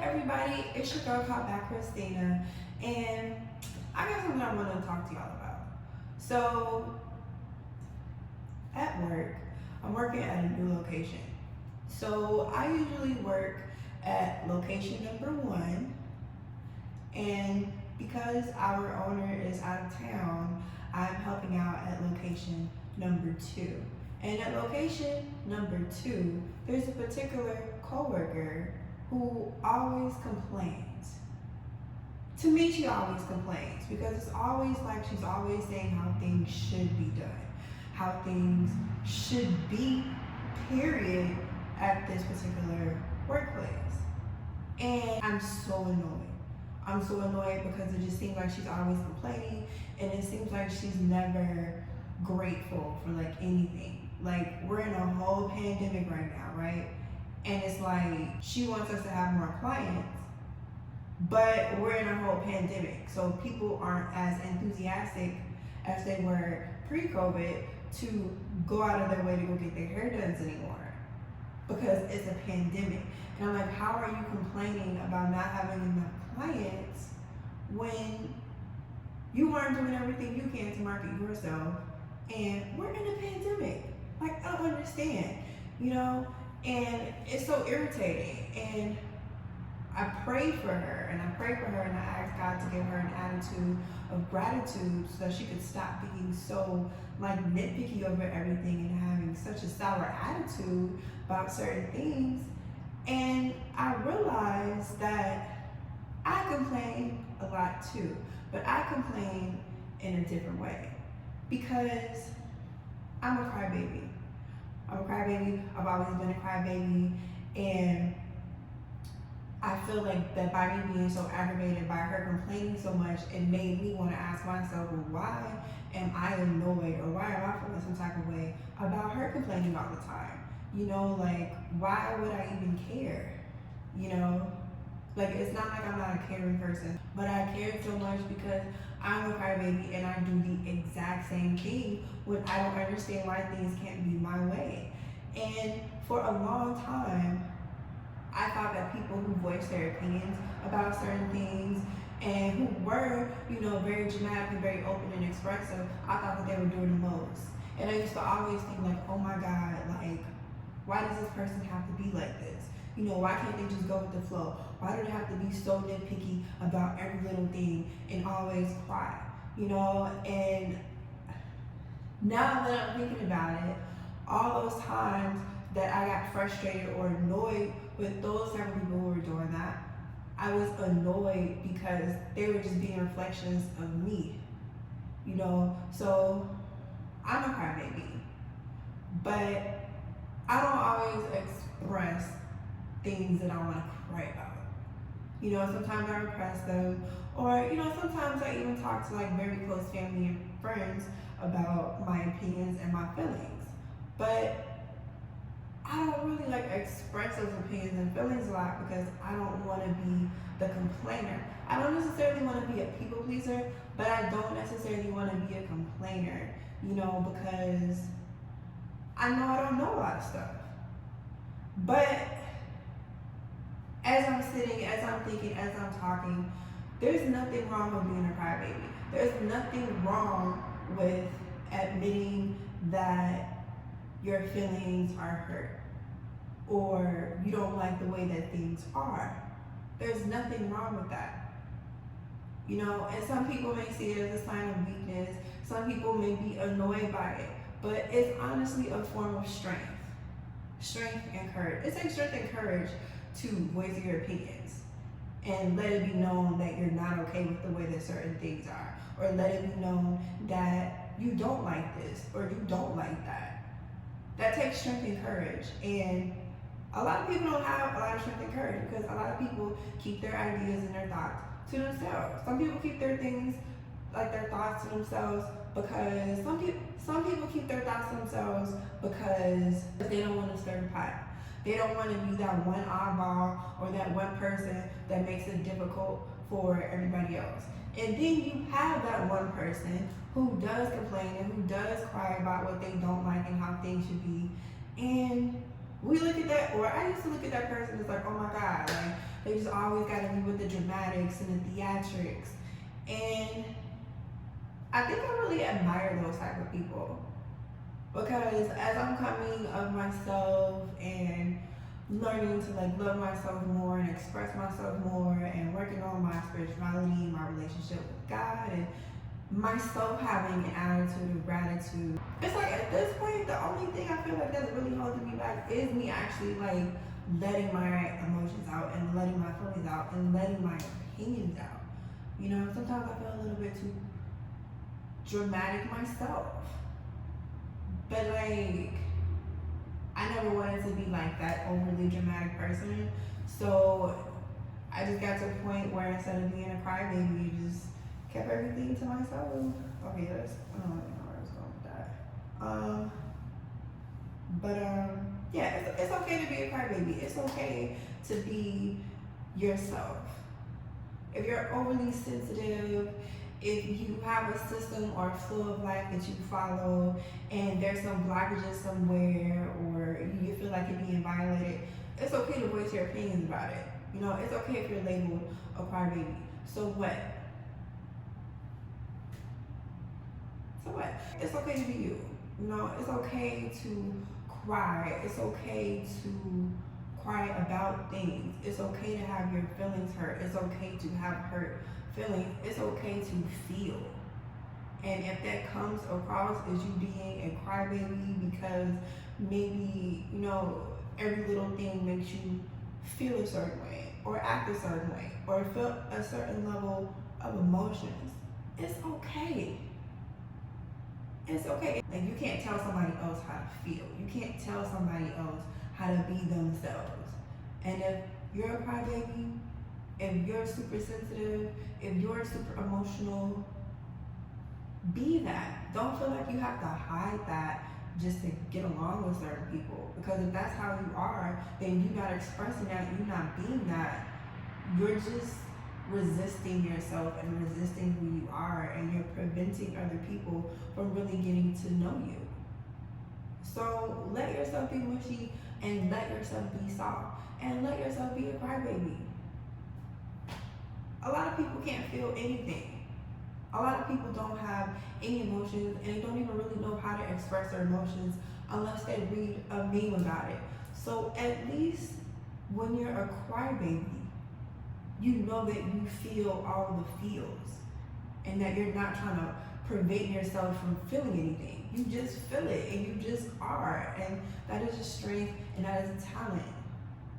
everybody, it's your girl called Back Christina, and I got something I want to talk to y'all about. So, at work, I'm working at a new location. So, I usually work at location number 1, and because our owner is out of town, I'm helping out at location number 2. And at location number 2, there's a particular coworker who always complains. To me, she always complains because it's always like she's always saying how things should be done, how things should be, period, at this particular workplace. And I'm so annoyed. I'm so annoyed because it just seems like she's always complaining, and it seems like she's never grateful for like anything. Like, we're in a whole pandemic right now, right? And it's like she wants us to have more clients, but we're in a whole pandemic, so people aren't as enthusiastic as they were pre-COVID to go out of their way to go get their hair done anymore because it's a pandemic. And I'm like, how are you complaining about not having enough clients when you aren't doing everything you can to market yourself and we're in a pandemic? Like, I don't understand, you know? And it's so irritating. And I pray for her, and I ask God to give her an attitude of gratitude so that she could stop being so like nitpicky over everything and having such a sour attitude about certain things. And I realized that I complain a lot too, but I complain in a different way because I'm a crybaby. I've always been a crybaby, and I feel like that by me being so aggravated by her complaining so much, it made me want to ask myself, well, why am I annoyed, or why am I feeling some type of way about her complaining all the time? You know, like, why would I even care? You know, like, it's not like I'm not a caring person, but I cared so much because I'm a crybaby and I do the exact same thing when I don't understand why things can't be my way. And for a long time, I thought that people who voiced their opinions about certain things and who were, you know, very dramatic and very open and expressive, I thought that they were doing the most. And I used to always think like, oh my God, like, why does this person have to be like this? You know, why can't they just go with the flow? Why do they have to be so nitpicky about every little thing and always cry? You know, and now that I'm thinking about it, all those times that I got frustrated or annoyed with those type of people who were doing that, I was annoyed because they were just being reflections of me. You know, so I'm a crybaby, but I don't always express things that I want to cry about. You know, sometimes I repress them, or, you know, sometimes I even talk to like very close family and friends about my opinions and my feelings. But I don't really like express those opinions and feelings a lot because I don't want to be the complainer. I don't necessarily want to be a people pleaser, but I don't necessarily want to be a complainer, you know, because I know I don't know a lot of stuff. But as I'm sitting, as I'm thinking, as I'm talking, there's nothing wrong with being a crybaby. There's nothing wrong with admitting that your feelings are hurt or you don't like the way that things are. There's nothing wrong with that. You know, and some people may see it as a sign of weakness. Some people may be annoyed by it, but it's honestly a form of strength. Strength and courage. It takes strength and courage to voice your opinions and let it be known that you're not okay with the way that certain things are, or let it be known that you don't like this or you don't like that. That takes strength and courage, and a lot of people don't have a lot of strength and courage because a lot of people keep their ideas and their thoughts to themselves. Some people keep their things, like their thoughts to themselves because some people keep their thoughts to themselves because they don't want to stir the pot. They don't want to be that one oddball or that one person that makes it difficult for everybody else. And then you have that one person who does complain and who does cry about what they don't like and how things should be. And we look at that, or I used to look at that person as like, oh my God, like They just always gotta be with the dramatics and the theatrics. And I think I really admire those type of people, because as I'm coming of myself and learning to like love myself more and express myself more and working on my spirituality, my relationship with God, and myself having an attitude of gratitude, it's like at this point the only thing I feel like that's really holding me back is me actually like letting my emotions out and letting my feelings out and letting my opinions out. You know, sometimes I feel a little bit too dramatic myself, but like I never wanted to be like that overly dramatic person. So I just got to a point where instead of being a crybaby, you just kept everything to myself. Okay, I don't really know where I was going with that. Yeah, it's okay to be a crybaby. It's okay to be yourself. If you're overly sensitive, if you have a system or a flow of life that you follow and there's some blockages somewhere or you feel like you're being violated, it's okay to voice your opinions about it. You know, it's okay if you're labeled a crybaby. So what? So what? It's okay to be you. You know, it's okay to cry. It's okay to cry about things. It's okay to have your feelings hurt. It's okay to have hurt feelings. It's okay to feel. And if that comes across as you being a crybaby because maybe, you know, every little thing makes you feel a certain way or act a certain way or feel a certain level of emotions, it's okay. It's okay. Like, you can't tell somebody else how to feel. You can't tell somebody else how to be themselves. And if you're a crybaby, if you're super sensitive, if you're super emotional, be that. Don't feel like you have to hide that just to get along with certain people. Because if that's how you are, then you're not expressing that, you're not being that. You're just resisting yourself and resisting who you are, and you're preventing other people from really getting to know you. So let yourself be mushy and let yourself be soft and let yourself be a crybaby. A lot of people can't feel anything. A lot of people don't have any emotions and they don't even really know how to express their emotions unless they read a meme about it. So at least when you're a crybaby, you know that you feel all the feels and that you're not trying to prevent yourself from feeling anything. You just feel it and you just are, and that is a strength and that is a talent,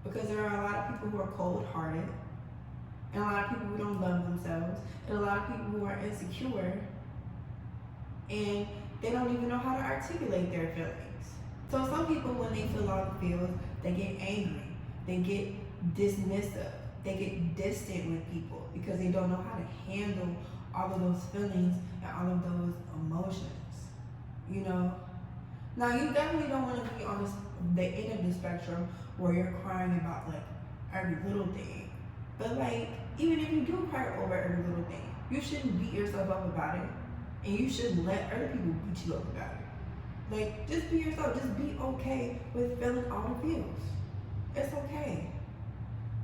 because there are a lot of people who are cold-hearted and a lot of people who don't love themselves and a lot of people who are insecure and they don't even know how to articulate their feelings. So some people, when they feel all the feels, they get angry, they get dismissive, they get distant with people because they don't know how to handle all of those feelings and all of those emotions, you know? Now, you definitely don't want to be on the end of the spectrum where you're crying about like every little thing. But like, even if you do cry over every little thing, you shouldn't beat yourself up about it. And you shouldn't let other people beat you up about it. Like, just be yourself. Just be okay with feeling all the feels. It's okay.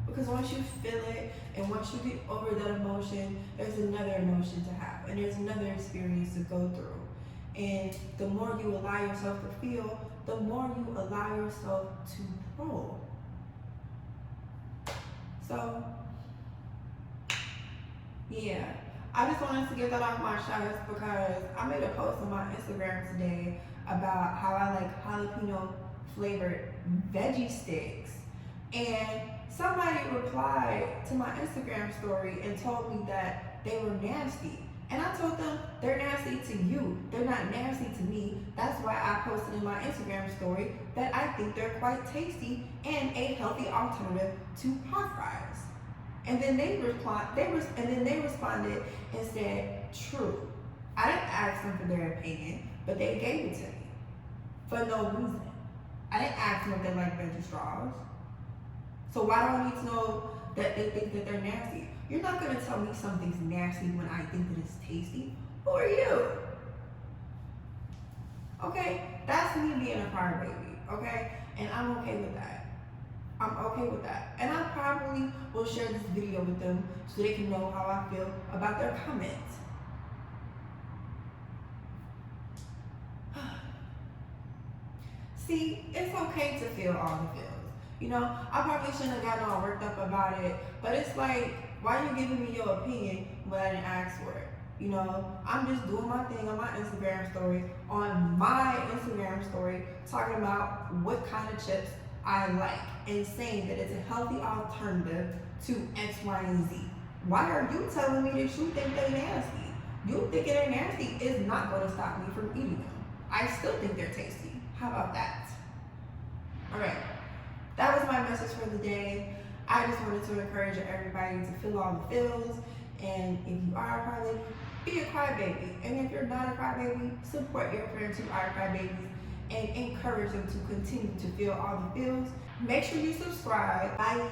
Because once you feel it and once you get over that emotion, there's another emotion to have and there's another experience to go through. And the more you allow yourself to feel, the more you allow yourself to grow. So, yeah, I just wanted to get that off my chest because I made a post on my Instagram today about how I like jalapeno flavored veggie sticks. And somebody replied to my Instagram story and told me that they were nasty. And I told them, they're nasty to you. They're not nasty to me. That's why I posted in my Instagram story that I think they're quite tasty and a healthy alternative to hot fries. And then they responded and said, true. I didn't ask them for their opinion, but they gave it to me for no reason. I didn't ask them if they like veggie straws. So why do I need to know that they think that they're nasty? You're not gonna tell me something's nasty when I think that it's tasty. Who are you? Okay, that's me being a crybaby, okay? And I'm okay with that. I'm okay with that. And I probably will share this video with them so they can know how I feel about their comments. See, it's okay to feel all the feels. You know, I probably shouldn't have gotten all worked up about it, but it's like, why are you giving me your opinion when I didn't ask for it? You know, I'm just doing my thing on my Instagram story, talking about what kind of chips I like and saying that it's a healthy alternative to X, Y, and Z. Why are you telling me that you think they're nasty? You thinking they're nasty is not going to stop me from eating them. I still think they're tasty. How about that? All right, that was my message for the day. I just wanted to encourage everybody to feel all the feels, and if you are a crybaby, be a crybaby. And if you're not a crybaby, support your friends who are crybabies and encourage them to continue to feel all the feels. Make sure you subscribe. Bye.